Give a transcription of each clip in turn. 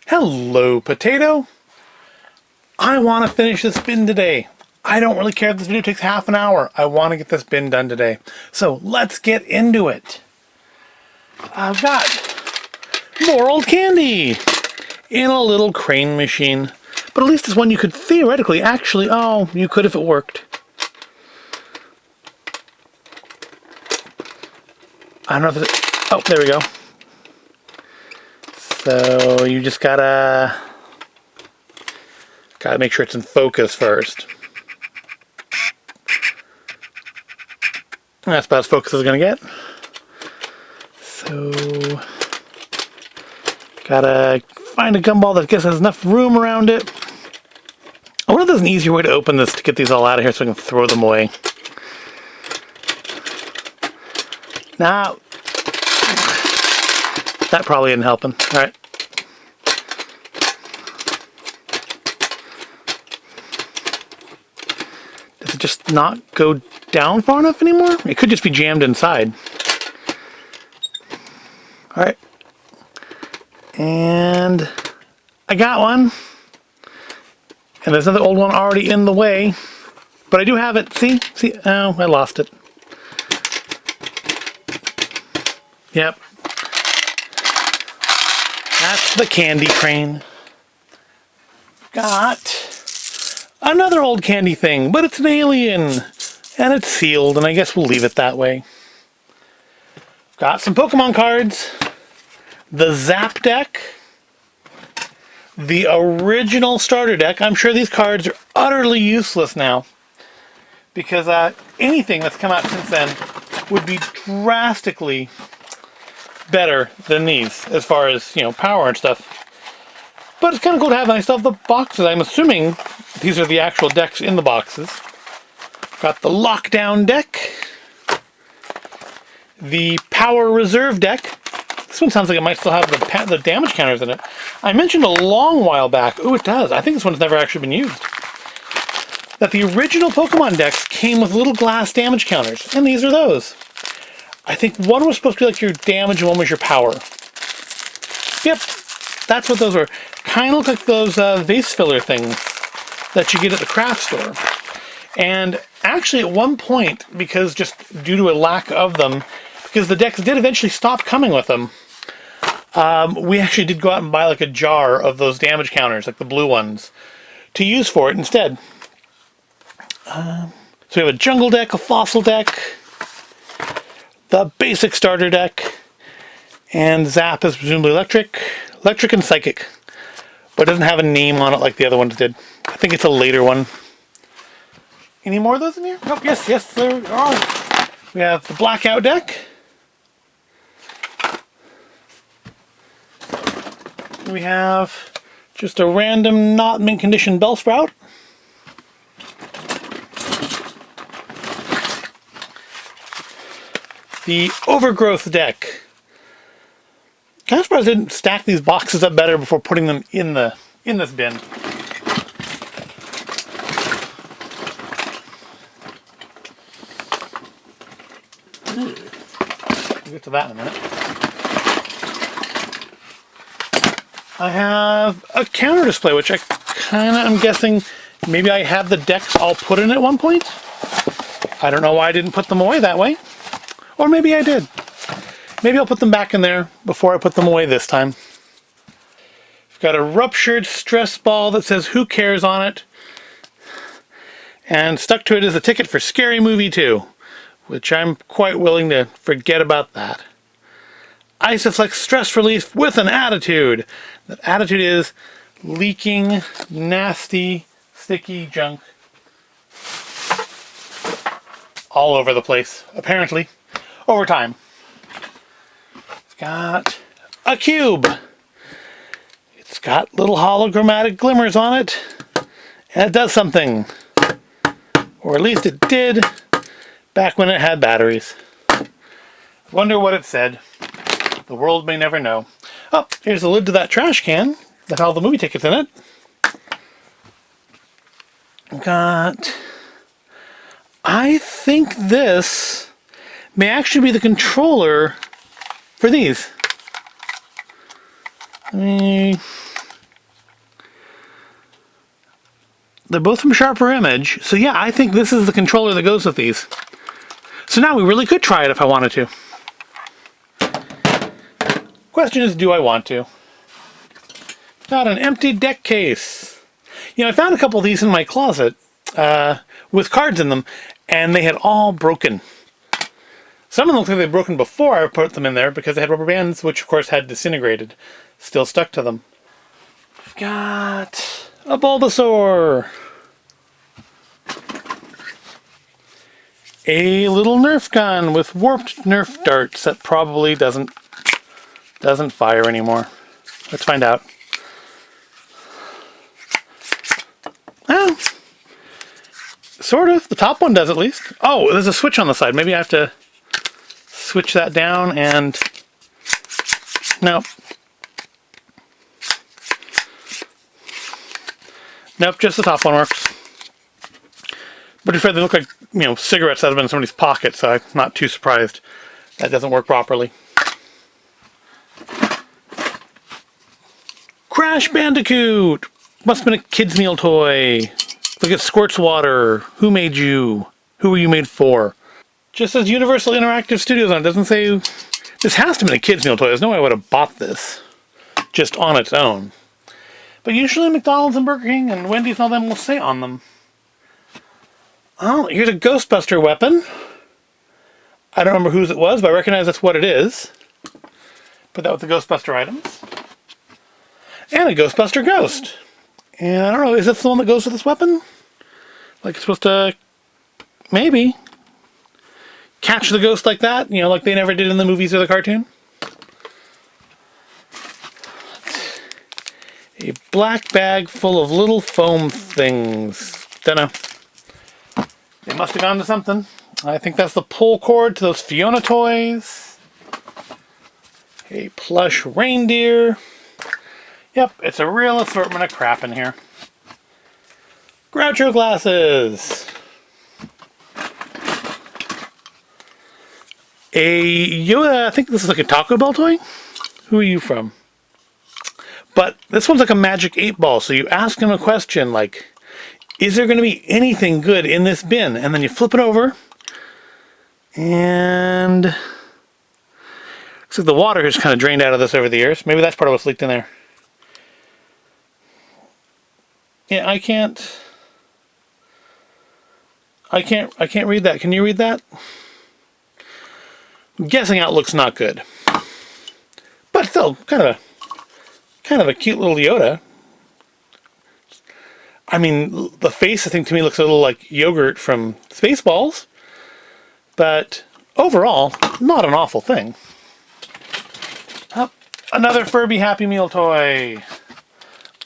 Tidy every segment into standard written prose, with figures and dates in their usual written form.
Hello, potato. I want to finish this bin today. I don't really care if this video takes half an hour. I want to get this bin done today. So let's get into it. I've got more old candy in a little crane machine. But at least it's one you could theoretically actually, oh, you could if it worked. I don't know if it's, oh, there we go. So you just gotta make sure it's in focus first. That's about as focused as it's gonna get. So gotta find a gumball that gets has enough room around it. I wonder if there's an easier way to open this to get these all out of here so I can throw them away. Nah, that probably isn't helping. All right. Does it just not go down far enough anymore? It could just be jammed inside. All right. And I got one. And there's another old one already in the way. But I do have it. See? Oh, I lost it. Yep. That's the candy crane. Got another old candy thing, but it's an alien. And it's sealed, and I guess we'll leave it that way. Got some Pokemon cards. The Zap deck. The original starter deck. I'm sure these cards are utterly useless now. Because anything that's come out since then would be drastically better than these as far as, you know, power and stuff. But it's kind of cool to have. I still have the boxes. I'm assuming these are the actual decks in the boxes. Got the Lockdown deck. The Power Reserve deck. This one sounds like it might still have the damage counters in it. I mentioned a long while back. Oh, it does. I think this one's never actually been used. That the original Pokemon decks came with little glass damage counters. And these are those. I think one was supposed to be like your damage and one was your power. Yep, that's what those were. Kind of look like those vase filler things that you get at the craft store. And actually at one point, because just due to a lack of them, because the decks did eventually stop coming with them, we actually did go out and buy like a jar of those damage counters, like the blue ones, to use for it instead. So we have a jungle deck, a fossil deck, the basic starter deck, and Zap is presumably electric and psychic, but it doesn't have a name on it like the other ones did. I think it's a later one. Any more of those in here? Nope. Yes, there are. We have the Blackout deck. We have just a random not mint condition Bellsprout. The Overgrowth deck. Kind of surprised I didn't stack these boxes up better before putting them in this bin. We'll get to that in a minute. I have a counter display, which I kind of am guessing maybe I have the decks all put in at one point. I don't know why I didn't put them away that way. Or maybe I did. Maybe I'll put them back in there before I put them away this time. I've got a ruptured stress ball that says "Who Cares" on it. And stuck to it is a ticket for Scary Movie 2, which I'm quite willing to forget about that. Isoflex stress relief with an attitude. That attitude is leaking, nasty, sticky junk all over the place, apparently, over time. I've got a cube. It's got little hologrammatic glimmers on it, and it does something. Or at least it did back when it had batteries. Wonder what it said. The world may never know. Oh, here's the lid to that trash can that had all the movie tickets in it. Got... I think this may actually be the controller for these. Let me They're both from Sharper Image. So yeah, I think this is the controller that goes with these. So now we really could try it if I wanted to. Question is, do I want to? Got an empty deck case. You know, I found a couple of these in my closet with cards in them, and they had all broken. Some of them look like they'd broken before I put them in there because they had rubber bands, which of course had disintegrated, still stuck to them. We've got a Bulbasaur. A little Nerf gun with warped Nerf darts that probably doesn't fire anymore. Let's find out. Well, sort of. The top one does at least. Oh, there's a switch on the side. Maybe I have to switch that down and... Nope. Nope, just the top one works. But in fact, they look like, you know, cigarettes that have been in somebody's pocket, so I'm not too surprised that doesn't work properly. Crash Bandicoot! Must have been a kid's meal toy. Look at Squirts Water. Who made you? Who were you made for? Just says Universal Interactive Studios on it. Doesn't say... This has to have been a kid's meal toy. There's no way I would have bought this just on its own. But usually McDonald's and Burger King and Wendy's and all them will say on them. Oh, here's a Ghostbuster weapon. I don't remember whose it was, but I recognize that's what it is. Put that with the Ghostbuster items. And a Ghostbuster ghost. And I don't know, is this the one that goes with this weapon? Like it's supposed to, maybe, catch the ghost like that? You know, like they never did in the movies or the cartoon? A black bag full of little foam things. Dunno. They must have gone to something. I think that's the pull cord to those Fiona toys. A plush reindeer. Yep, it's a real assortment of crap in here. Groucho glasses. A Yoda, I think this is like a Taco Bell toy. Who are you from? But this one's like a magic 8-ball, so you ask him a question like, is there going to be anything good in this bin? And then you flip it over, and looks like the water has kind of drained out of this over the years. Maybe that's part of what's leaked in there. Yeah, I can't read that. Can you read that? I'm guessing out looks not good. But still, kind of a cute little Yoda. I mean, the face, I think, to me looks a little like yogurt from Spaceballs. But overall, not an awful thing. Oh, another Furby Happy Meal toy.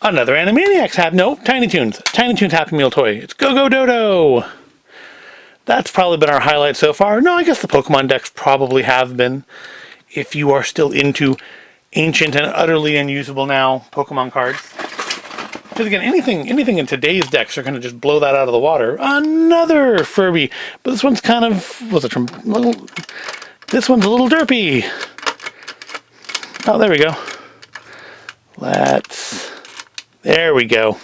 Another Animaniacs Tiny Toons. Tiny Toons Happy Meal toy. It's Go-Go Dodo. That's probably been our highlight so far. No, I guess the Pokemon decks probably have been. If you are still into ancient and utterly unusable now Pokemon cards. Because again, anything in today's decks are going to just blow that out of the water. Another Furby. But this one's kind of... This one's a little derpy. Oh, there we go. There we go.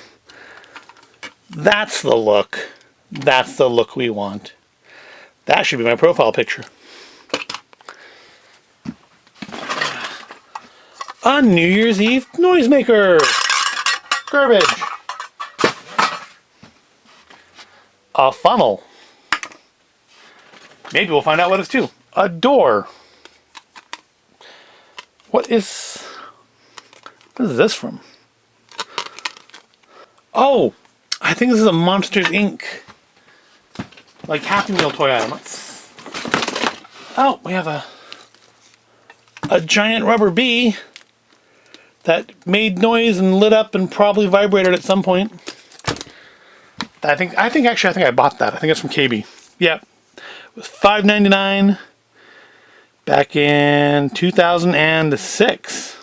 That's the look. That's the look we want. That should be my profile picture. A New Year's Eve noisemaker. Garbage. A funnel. Maybe we'll find out what it's to. A door. What is this from? Oh, I think this is a Monsters Inc. like Happy Meal toy item. Oh, we have a giant rubber bee that made noise and lit up and probably vibrated at some point. I think I bought that. I think it's from KB. Yep. It was $5.99 back in 2006.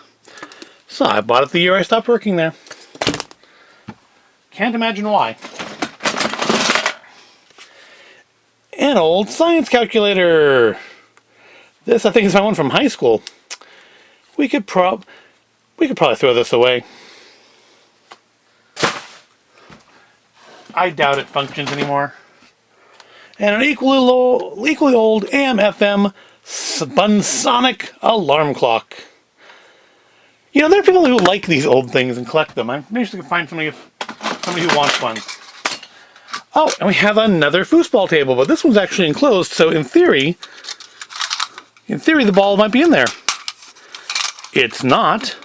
So I bought it the year I stopped working there. Can't imagine why. An old science calculator. This, I think, is my one from high school. We could probably throw this away. I doubt it functions anymore. And an equally old AM/FM Sonic alarm clock. You know, there are people who like these old things and collect them. I'm maybe I can find somebody who wants one. Oh, and we have another foosball table, but this one's actually enclosed, so in theory, the ball might be in there. It's not,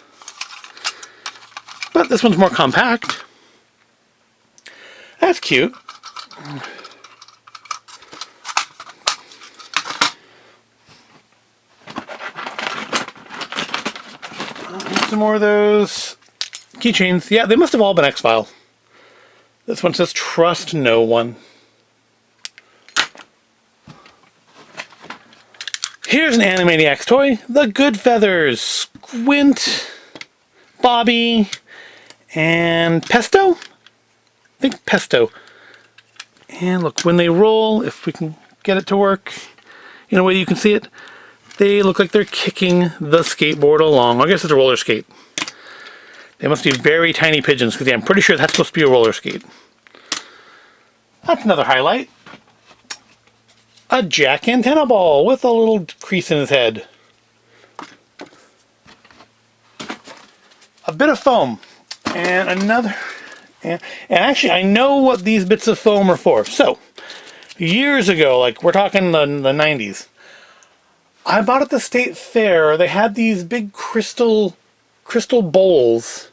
but this one's more compact. That's cute. Some more of those keychains. Yeah, they must have all been X-File. This one says trust no one. Here's an Animaniacs toy, the Good Feathers. Squint, Bobby, and Pesto? I think Pesto. And look, when they roll, if we can get it to work in a way you can see it, they look like they're kicking the skateboard along. I guess it's a roller skate. They must be very tiny pigeons, because I'm pretty sure that's supposed to be a roller skate. That's another highlight. A Jack antenna ball with a little crease in his head. A bit of foam. And another... And actually, I know what these bits of foam are for. So, years ago, like we're talking the 90s, I bought at the state fair, they had these big crystal bowls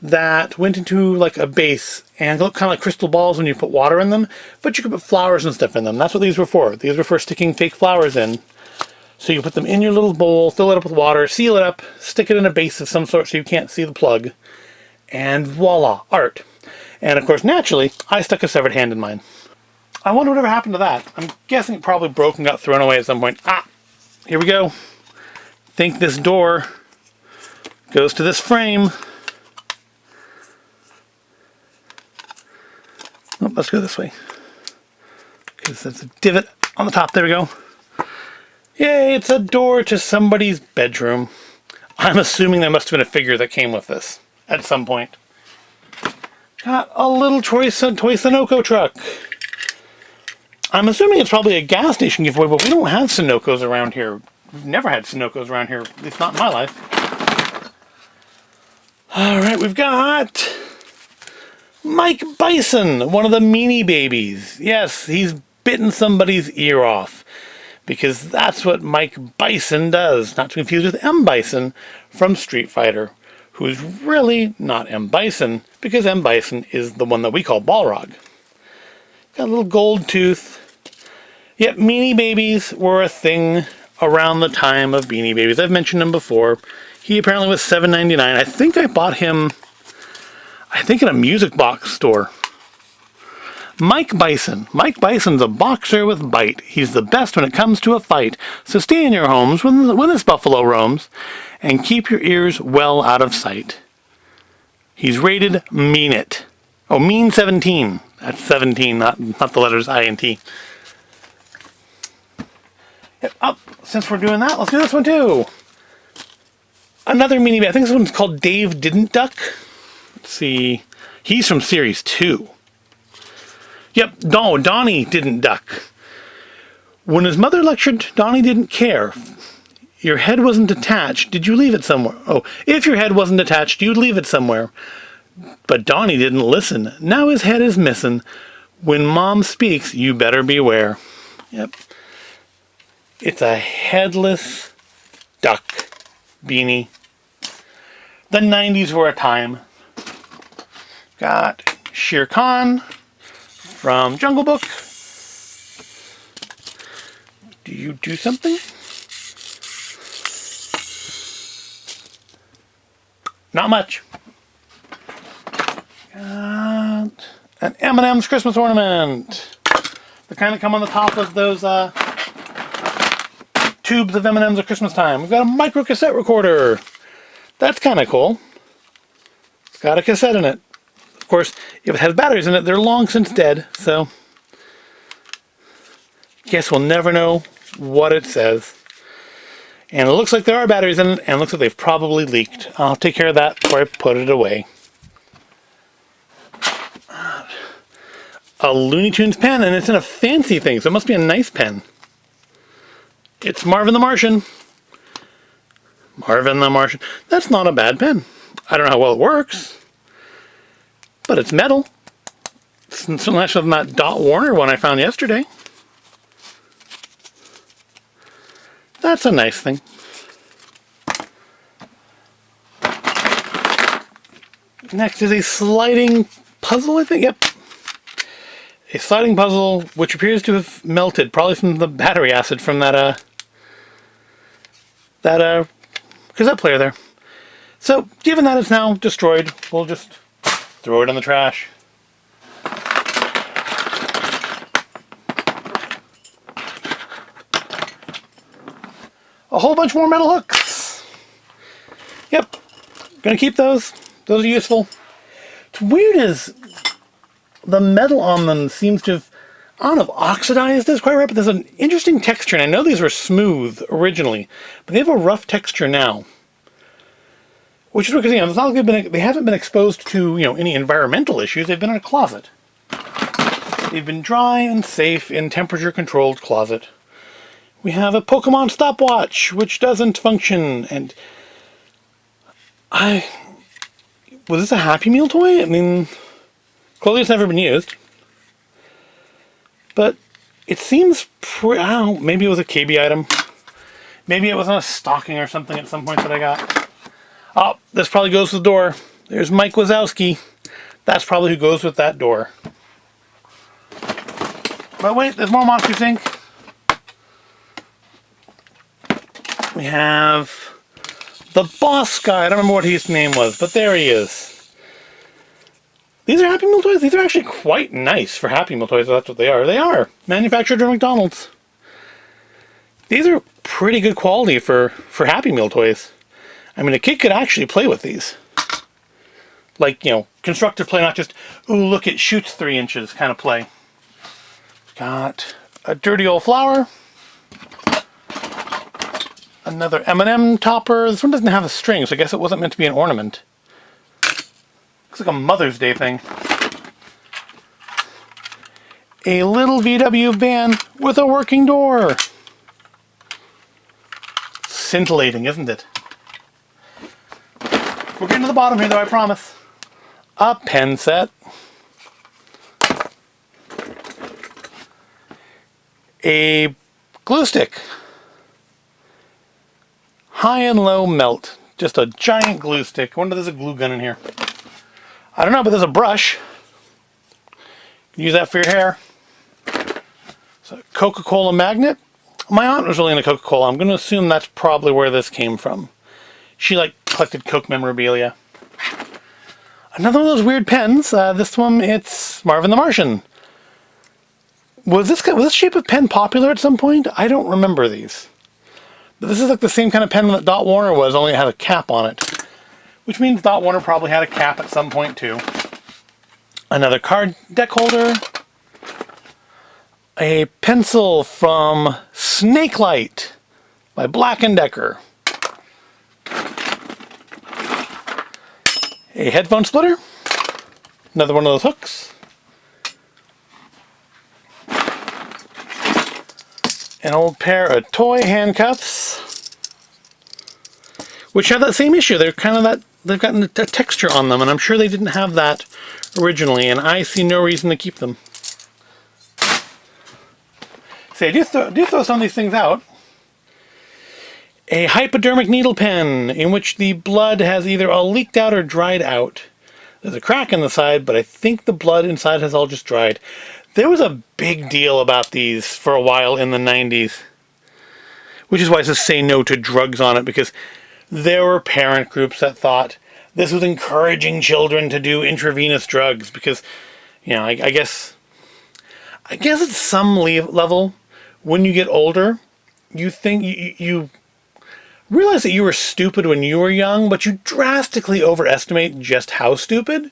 that went into like a base and looked kind of like crystal balls when you put water in them, but you could put flowers and stuff in them. That's what these were for. These were for sticking fake flowers in. So you put them in your little bowl, fill it up with water, seal it up, stick it in a base of some sort so you can't see the plug, and voila, art. And of course, naturally, I stuck a severed hand in mine. I wonder whatever happened to that. I'm guessing it probably broke and got thrown away at some point. Ah, here we go. Think this door goes to this frame. Oh, let's go this way. Because there's a divot on the top. There we go. Yay, it's a door to somebody's bedroom. I'm assuming there must have been a figure that came with this at some point. Got a little Toy Sunoco truck. I'm assuming it's probably a gas station giveaway, but we don't have Sunocos around here. We've never had Sunocos around here, at least not in my life. Alright, we've got Mike Bison, one of the Meanie Babies. Yes, he's bitten somebody's ear off. Because that's what Mike Bison does. Not to confuse with M. Bison from Street Fighter, who's really not M. Bison, because M. Bison is the one that we call Balrog. Got a little gold tooth. Yep, Meanie Babies were a thing around the time of Beanie Babies. I've mentioned him before. He apparently was $7.99. I think I bought him, in a music box store. Mike Bison. Mike Bison's a boxer with bite. He's the best when it comes to a fight. So stay in your homes when this buffalo roams, and keep your ears well out of sight. He's rated Mean It. Oh, Mean 17. That's 17, not the letters I and T. Yep. Oh, since we're doing that, let's do this one too. Another Meanie Baby. I think this one's called Dave Didn't Duck. Let's see. He's from Series 2. Yep, no, Donnie didn't duck. When his mother lectured, Donnie didn't care. Your head wasn't attached. Did you leave it somewhere? Oh, if your head wasn't attached, you'd leave it somewhere. But Donnie didn't listen. Now his head is missing. When Mom speaks, you better beware. Yep. It's a headless duck beanie. The 90s were a time. Got Shere Khan from Jungle Book. Do you do something? Not much. Got an M&M's Christmas ornament. The kind that come on the top of those tubes of M&M's at Christmas time. We've got a micro cassette recorder. That's kind of cool. It's got a cassette in it. Of course, if it has batteries in it, they're long since dead, so guess we'll never know what it says. And it looks like there are batteries in it, and it looks like they've probably leaked. I'll take care of that before I put it away. a Looney Tunes pen, and it's in a fancy thing, so it must be a nice pen. It's Marvin the Martian. Marvin the Martian. That's not a bad pen. I don't know how well it works, but it's metal. It's nicer than that Dot Warner one I found yesterday. That's a nice thing. Next is a sliding puzzle, I think. Yep. A sliding puzzle which appears to have melted, probably from the battery acid from that cassette player there. So, given that it's now destroyed, we'll just throw it in the trash. A whole bunch more metal hooks. Yep, gonna keep those. Those are useful. What's weird is the metal on them seems to have, I don't know if oxidized is quite right, but there's an interesting texture. And I know these were smooth originally, but they have a rough texture now. Which is because, you know, it's not like they haven't been exposed to, you know, any environmental issues. They've been in a closet. They've been dry and safe in temperature-controlled closet. We have a Pokemon stopwatch, which doesn't function, and was this a Happy Meal toy? I mean, clearly it's never been used. But it seems I don't know, maybe it was a KB item. Maybe it was on a stocking or something at some point that I got. Oh, this probably goes with the door. There's Mike Wazowski. That's probably who goes with that door. But wait, there's more Monsters Inc. We have the boss guy. I don't remember what his name was, but there he is. These are Happy Meal toys. These are actually quite nice for Happy Meal toys. That's what they are. They are manufactured at McDonald's. These are pretty good quality for Happy Meal toys. I mean, a kid could actually play with these. Like, you know, constructive play, not just, ooh, look, it shoots 3 inches kind of play. Got a dirty old flower. Another M&M topper. This one doesn't have a string, so I guess it wasn't meant to be an ornament. Looks like a Mother's Day thing. A little VW van with a working door. Scintillating, isn't it? We're getting to the bottom here, though, I promise. A pen set. A glue stick. High and low melt. Just a giant glue stick. I wonder if there's a glue gun in here. I don't know, but there's a brush. Use that for your hair. So, Coca-Cola magnet. My aunt was really into Coca-Cola. I'm going to assume that's probably where this came from. She, like, collected Coke memorabilia. Another one of those weird pens. This one, it's Marvin the Martian. Was this shape of pen popular at some point? I don't remember these. But this is like the same kind of pen that Dot Warner was, only it had a cap on it. Which means Dot Warner probably had a cap at some point too. Another card deck holder. A pencil from Snakelight by Black & Decker. A headphone splitter. Another one of those hooks. An old pair of toy handcuffs, which have that same issue. They're kind of that, they've gotten a texture on them, and I'm sure they didn't have that originally, and I see no reason to keep them. See, I do throw some of these things out. A hypodermic needle pen in which the blood has either all leaked out or dried out. There's a crack in the side, but I think the blood inside has all just dried. There was a big deal about these for a while in the 90s. Which is why it says say no to drugs on it, because there were parent groups that thought this was encouraging children to do intravenous drugs, because, you know, I guess at some level, when you get older, you think you realize that you were stupid when you were young, but you drastically overestimate just how stupid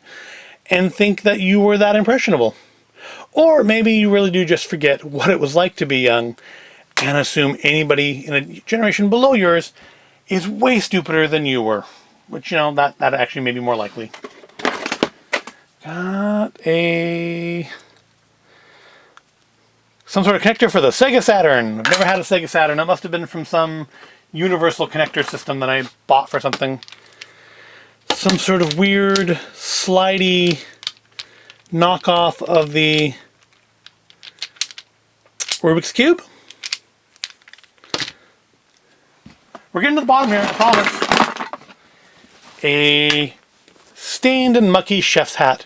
and think that you were that impressionable. Or maybe you really do just forget what it was like to be young and assume anybody in a generation below yours is way stupider than you were. Which, you know, that actually may be more likely. Got a Some sort of connector for the Sega Saturn. I've never had a Sega Saturn. That must have been from some universal connector system that I bought for something. Some sort of weird, slidey knockoff of the Rubik's Cube. We're getting to the bottom here, I promise. A stained and mucky chef's hat.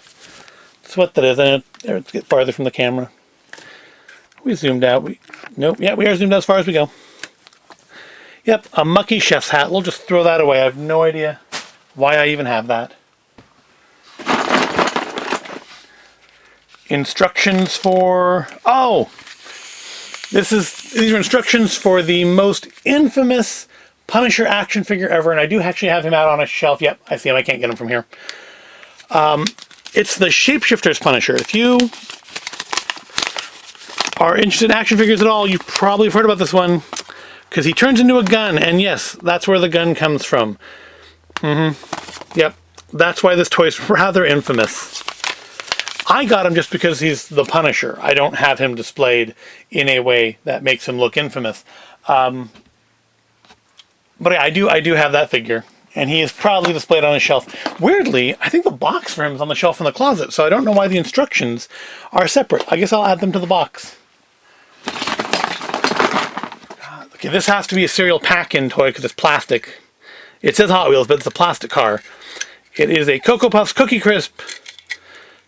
That's what that is. Let's get farther from the camera. We zoomed out. Nope. Yeah, we are zoomed out as far as we go. Yep, a mucky chef's hat. We'll just throw that away. I have no idea why I even have that. Instructions for... Oh! These are instructions for the most infamous Punisher action figure ever, and I do actually have him out on a shelf. Yep, I see him. I can't get him from here. It's the Shapeshifter's Punisher. If you are interested in action figures at all, you've probably heard about this one, because he turns into a gun, and yes, that's where the gun comes from. Yep, that's why this toy is rather infamous. I got him just because he's the Punisher. I don't have him displayed in a way that makes him look infamous. But yeah, I do have that figure, and he is proudly displayed on a shelf. Weirdly, I think the box for him is on the shelf in the closet, so I don't know why the instructions are separate. I guess I'll add them to the box. Okay, this has to be a cereal pack-in toy because it's plastic. It says Hot Wheels, but it's a plastic car. It is a Cocoa Puffs Cookie Crisp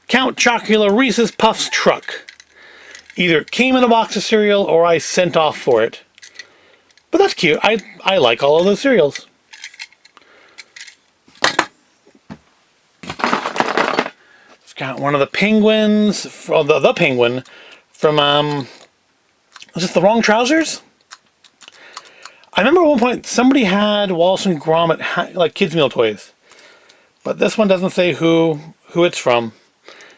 Count Chocula Reese's Puffs truck. Either it came in a box of cereal or I sent off for it. But that's cute. I like all of those cereals. It's got one of the penguins, the penguin from, was this The Wrong Trousers? I remember at one point somebody had Wallace and Gromit, like kids' meal toys. But this one doesn't say who it's from.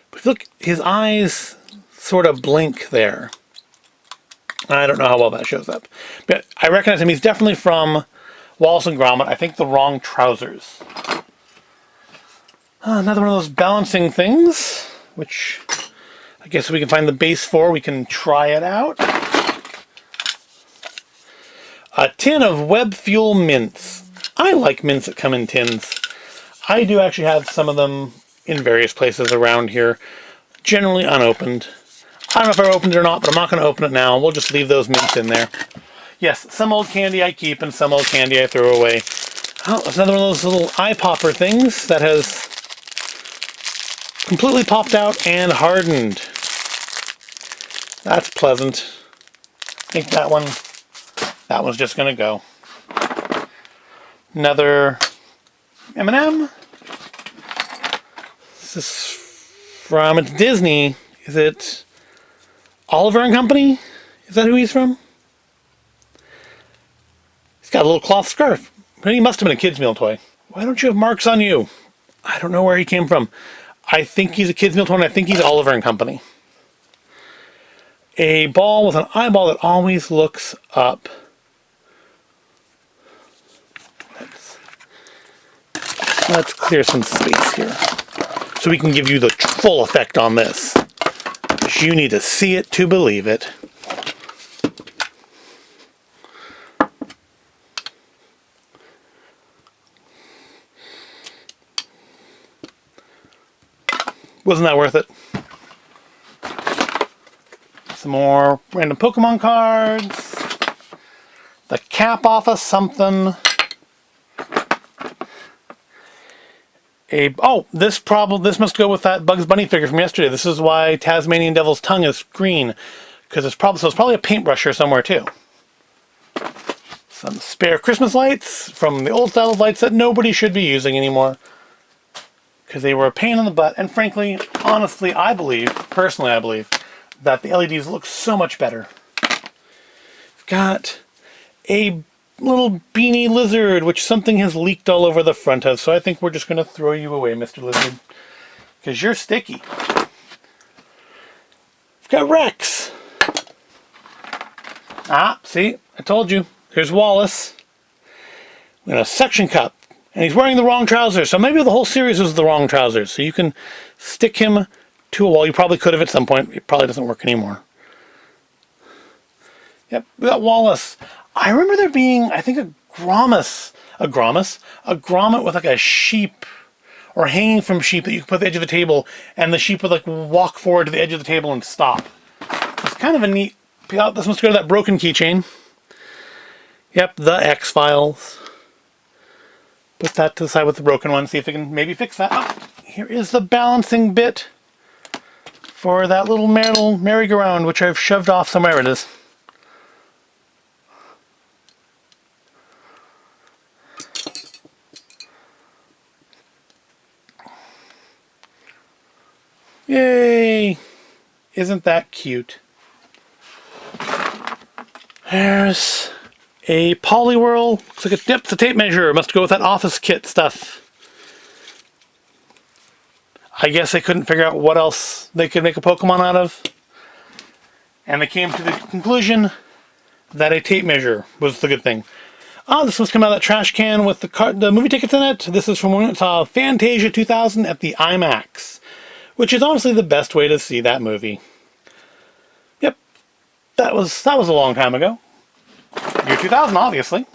But look, his eyes sort of blink there. I don't know how well that shows up. But I recognize him. He's definitely from Wallace and Gromit. I think The Wrong Trousers. Another one of those balancing things, which I guess if we can find the base for, we can try it out. A tin of Web Fuel mints. I like mints that come in tins. I do actually have some of them in various places around here, generally unopened. I don't know if I opened it or not, but I'm not going to open it now. We'll just leave those mints in there. Yes, some old candy I keep and some old candy I throw away. Oh, it's another one of those little eye popper things that has completely popped out and hardened. That's pleasant. I think that one's just going to go. Another M&M. This is from, it's Disney. Is it Oliver and Company? Is that who he's from? He's got a little cloth scarf. He must have been a kid's meal toy. Why don't you have marks on you? I don't know where he came from. I think he's a kid's meal toy, and I think he's Oliver and Company. A ball with an eyeball that always looks up. Let's clear some space here so we can give you the full effect on this. You need to see it to believe it. Wasn't that worth it? Some more random Pokemon cards. The cap off of something. This must go with that Bugs Bunny figure from yesterday. This is why Tasmanian Devil's tongue is green, because it's probably a paintbrush here somewhere too. Some spare Christmas lights from the old style of lights that nobody should be using anymore, because they were a pain in the butt. And frankly, honestly, personally I believe that the LEDs look so much better. We've got a little beanie lizard, which something has leaked all over the front of, so I think we're just going to throw you away, Mr. Lizard, because you're sticky. We've got Rex. See? I told you. There's Wallace. In a suction cup. And he's wearing the wrong trousers, so maybe the whole series was the wrong trousers. So you can stick him to a wall. You probably could have at some point. It probably doesn't work anymore. Yep, we got Wallace. I remember there being, I think, a grommet with like a sheep or hanging from sheep that you could put at the edge of the table, and the sheep would like walk forward to the edge of the table and stop. It's kind of a neat. This must go to that broken keychain. Yep, the X-Files. Put that to the side with the broken one, see if we can maybe fix that. Oh, here is the balancing bit for that little merry-go-round, which I've shoved off somewhere. It is. Yay! Isn't that cute? There's a Polywhirl. Looks like it's a tape measure. Must go with that office kit stuff. I guess they couldn't figure out what else they could make a Pokemon out of. And they came to the conclusion that a tape measure was the good thing. Oh, this one's come out of that trash can with the movie tickets in it. This is from when we saw Fantasia 2000 at the IMAX, which is honestly the best way to see that movie. Yep, that was a long time ago. Year 2000, obviously.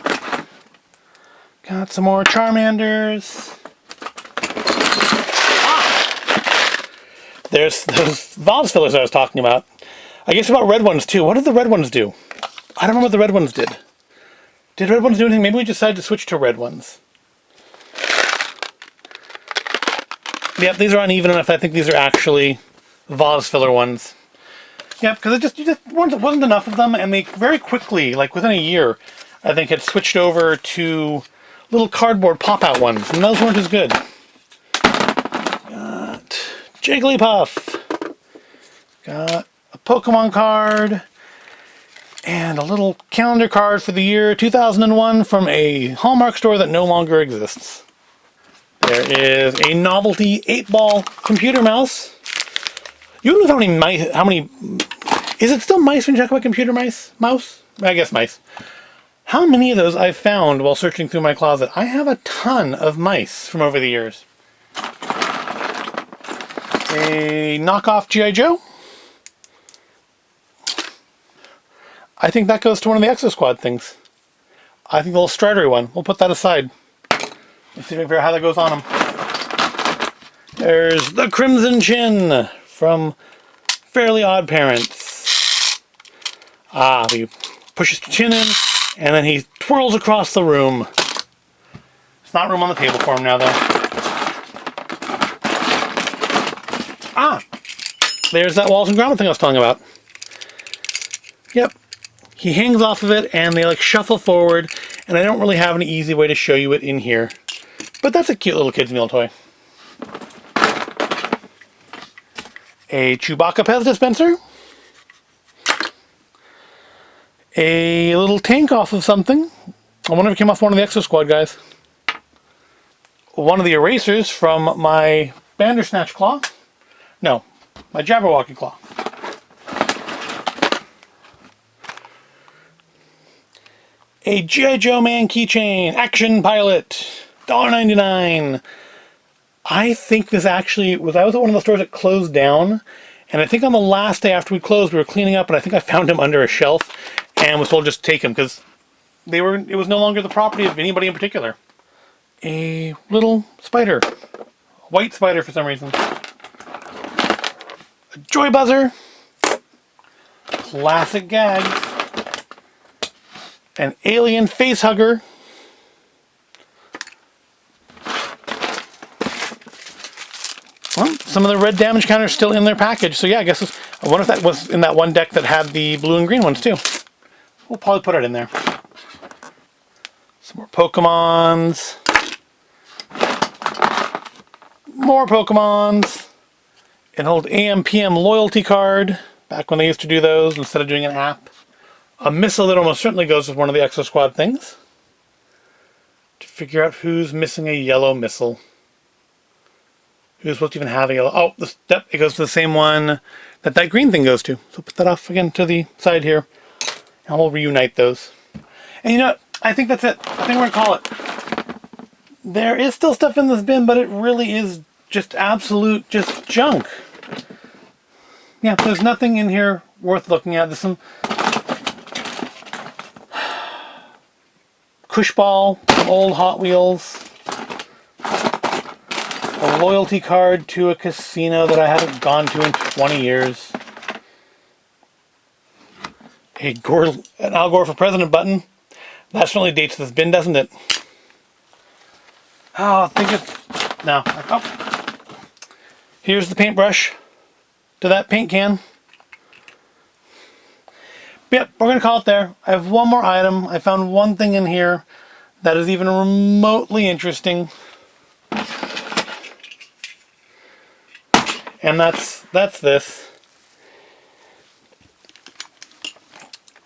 Got some more Charmanders. There's those Vols fillers I was talking about. I guess about red ones too. What did the red ones do? I don't remember what the red ones did. Did red ones do anything? Maybe we decided to switch to red ones. Yep, these are uneven enough. I think these are actually Vols filler ones. Yep, because it just wasn't enough of them, and they very quickly, like within a year, I think had switched over to little cardboard pop-out ones, and those weren't as good. Got Jigglypuff. Got a Pokemon card. And a little calendar card for the year 2001 from a Hallmark store that no longer exists. There is a novelty 8-ball computer mouse. You don't know how many... Is it still mice when you talk about computer mice? Mouse? I guess mice. How many of those I've found while searching through my closet? I have a ton of mice from over the years. A knockoff G.I. Joe. I think that goes to one of the Exo Squad things. I think the little Stridery one. We'll put that aside. Let's see if we can figure out how that goes on him. There's the Crimson Chin from Fairly Odd Parents. Ah, he pushes the chin in, and then he twirls across the room. There's not room on the table for him now, though. Ah! There's that Wallace and Gromit thing I was telling about. Yep. He hangs off of it, and they like shuffle forward, and I don't really have an easy way to show you it in here. But that's a cute little kid's meal toy. A Chewbacca Pez dispenser. A little tank off of something. I wonder if it came off one of the Exo Squad guys. One of the erasers from my Bandersnatch claw. No, my Jabberwocky claw. A G.I. Joe Man keychain, Action Pilot, $1.99. I think this actually was, I was at one of the stores that closed down, and I think on the last day after we closed, we were cleaning up, and I think I found him under a shelf, and was told just to take him, because it was no longer the property of anybody in particular. A little spider. A white spider for some reason. A Joy Buzzer. Classic gags. An alien face hugger. Well, some of the red damage counters still in their package. So yeah, I guess I wonder if that was in that one deck that had the blue and green ones too. We'll probably put it in there. Some more Pokemons. More Pokemons. An old AM/PM loyalty card. Back when they used to do those instead of doing an app. A missile that almost certainly goes with one of the Exo Squad things. To figure out who's missing a yellow missile. Who's supposed to even have a yellow... Oh, it goes to the same one that green thing goes to. So put that off again to the side here. And we'll reunite those. And you know what? I think that's it. I think we're going to call it. There is still stuff in this bin, but it really is just absolute junk. Yeah, there's nothing in here worth looking at. There's some Cush ball from old Hot Wheels. A loyalty card to a casino that I haven't gone to in 20 years. An Al Gore for President button. That certainly dates this bin, doesn't it? Oh, I think it's... No. Oh. Here's the paintbrush to that paint can. Yep, we're going to call it there. I have one more item. I found one thing in here that is even remotely interesting. And that's this.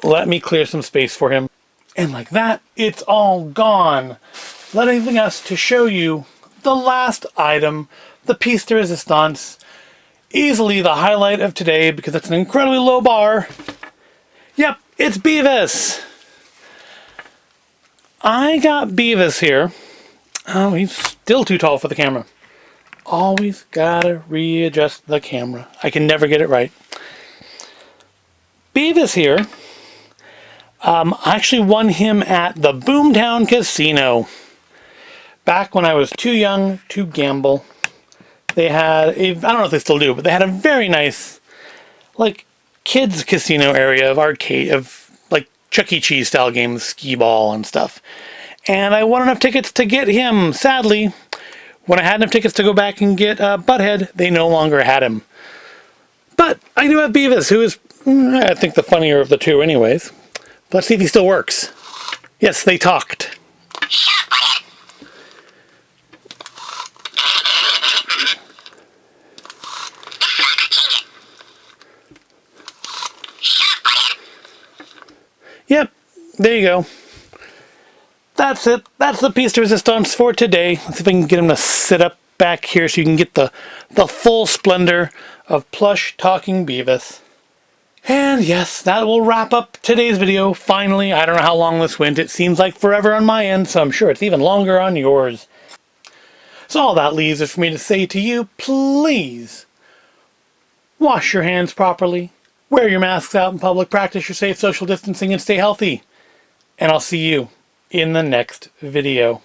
Let me clear some space for him. And like that, it's all gone. Leaving us to show you the last item, the piece de resistance. Easily the highlight of today because it's an incredibly low bar. Yep, it's Beavis. I got Beavis here. Oh, he's still too tall for the camera. Always gotta readjust the camera. I can never get it right. Beavis here. I actually won him at the Boomtown Casino. Back when I was too young to gamble. They had a, I don't know if they still do, but they had a very nice, like, kids casino area of arcade, of like Chuck E. Cheese style games, skee ball and stuff. And I won enough tickets to get him. Sadly, when I had enough tickets to go back and get Butthead, they no longer had him. But I do have Beavis, who is, I think, the funnier of the two anyways. Let's see if he still works. Yes, they talked. Yep, there you go. That's it. That's the piece de resistance for today. Let's see if I can get him to sit up back here so you can get the full splendor of plush talking Beavis. And yes, that will wrap up today's video. Finally, I don't know how long this went. It seems like forever on my end, so I'm sure it's even longer on yours. So all that leaves is for me to say to you, please wash your hands properly. Wear your masks out in public, practice your safe social distancing, and stay healthy. And I'll see you in the next video.